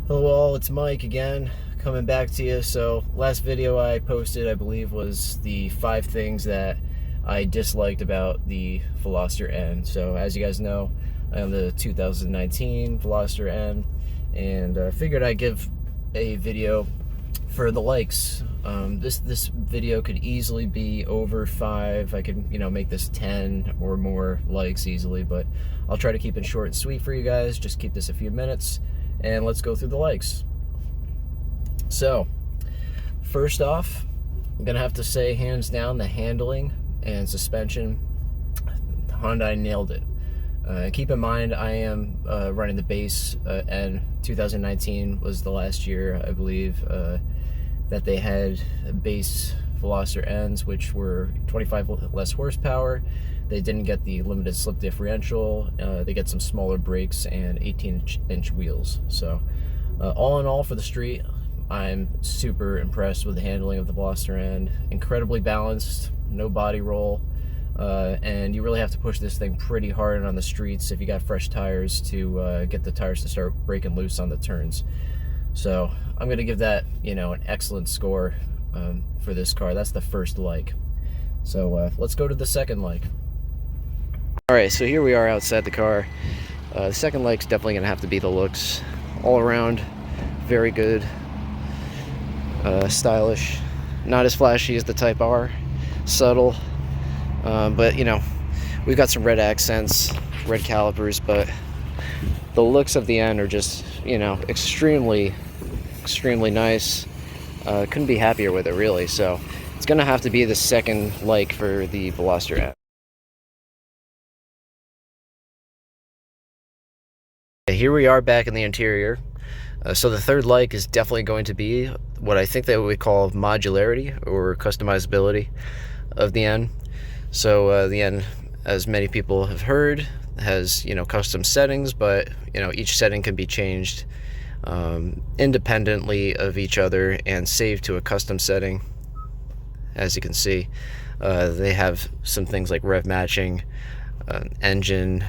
Hello all, it's Mike again, coming back to you. So last video I posted, I believe, was the 5 things that I disliked about the Veloster N. So as you guys know, I am the 2019 Veloster N, and figured I'd give a video for the likes. This video could easily be over 5. I could, make this 10 or more likes easily, but I'll try to keep it short and sweet for you guys. Just keep this a few minutes, and let's go through the likes. So, first off, I'm gonna have to say, hands down, the handling and suspension, Hyundai nailed it. Keep in mind, I am running the base, and 2019 was the last year, I believe, that they had base Veloster Ns, which were 25 less horsepower. They didn't get the limited slip differential. They get some smaller brakes and 18-inch wheels. So all in all, for the street, I'm super impressed with the handling of the Veloster N. Incredibly balanced, no body roll, and you really have to push this thing pretty hard on the streets if you got fresh tires to get the tires to start breaking loose on the turns. So I'm going to give that, an excellent score for this car. That's the first like. So let's go to the second like. All right, so here we are outside the car. The second like's definitely going to have to be the looks. All around, very good, stylish, not as flashy as the Type R, subtle, but we've got some red accents, red calipers, but the looks of the N are just, extremely nice. Couldn't be happier with it, really. So it's gonna have to be the second like for the Veloster N. Here we are back in the interior. So the third like is definitely going to be what I think that we call modularity or customizability of the N. So the N, as many people have heard, has custom settings, but each setting can be changed independently of each other and saved to a custom setting. As you can see, they have some things like rev matching, engine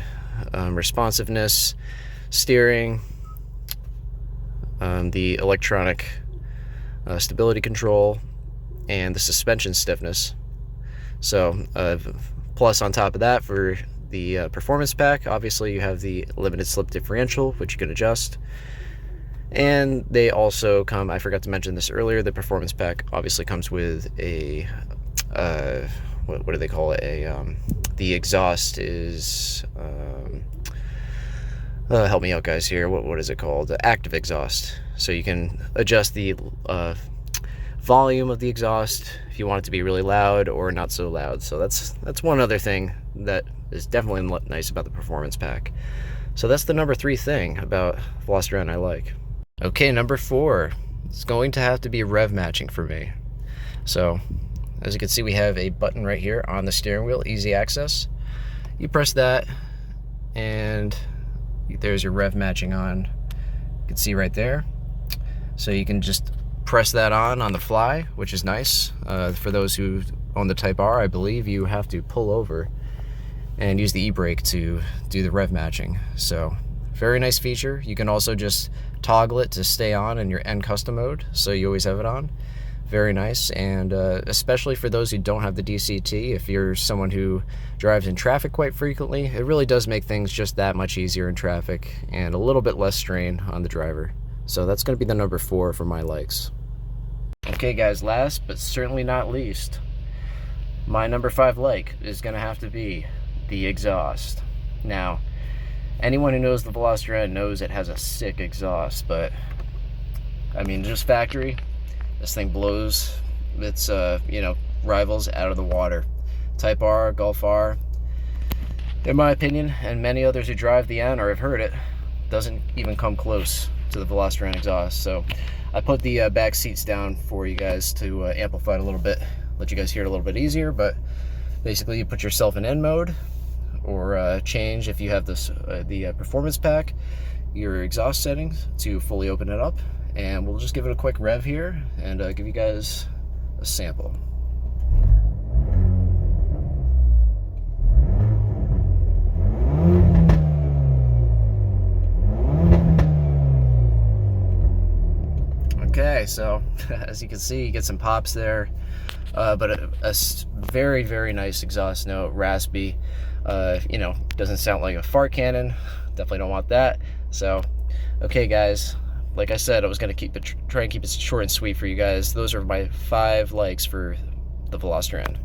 responsiveness, steering, the electronic stability control, and the suspension stiffness. So plus on top of that, for the performance pack, obviously you have the limited slip differential, which you can adjust. And they also come, I forgot to mention this earlier, the performance pack obviously comes with a what do they call it, the exhaust is help me out guys here, what is it called, active exhaust. So you can adjust the volume of the exhaust if you want it to be really loud or not so loud. So that's one other thing that is definitely nice about the performance pack. So that's the number 3 thing about Veloster N I like. Okay, number 4, it's going to have to be rev matching for me. So as you can see, we have a button right here on the steering wheel, easy access. You press that and there's your rev matching on. You can see right there. So you can just press that on the fly, which is nice. For those who own the Type R, I believe you have to pull over and use the e-brake to do the rev matching. So very nice feature. You can also just toggle it to stay on in your N custom mode, so you always have it on. Very nice. And especially for those who don't have the DCT, if you're someone who drives in traffic quite frequently, it really does make things just that much easier in traffic and a little bit less strain on the driver. So that's going to be the number 4 for my likes. Okay guys, last but certainly not least, my number 5 like is going to have to be the exhaust. Now, anyone who knows the Veloster N knows it has a sick exhaust, but I mean, just factory, this thing blows its rivals out of the water. Type R, Golf R, in my opinion, and many others who drive the N or have heard it, doesn't even come close to the Veloster N exhaust. So I put the back seats down for you guys to amplify it a little bit, let you guys hear it a little bit easier. But basically, you put yourself in N mode, or change, if you have this the performance pack, your exhaust settings to fully open it up, and we'll just give it a quick rev here and give you guys a sample. Okay, so as you can see, you get some pops there, but a very, very nice exhaust note, raspy. You know, doesn't sound like a fart cannon. Definitely don't want that. So, okay, guys, like I said, I was gonna try and keep it short and sweet for you guys. Those are my 5 likes for the Veloster N.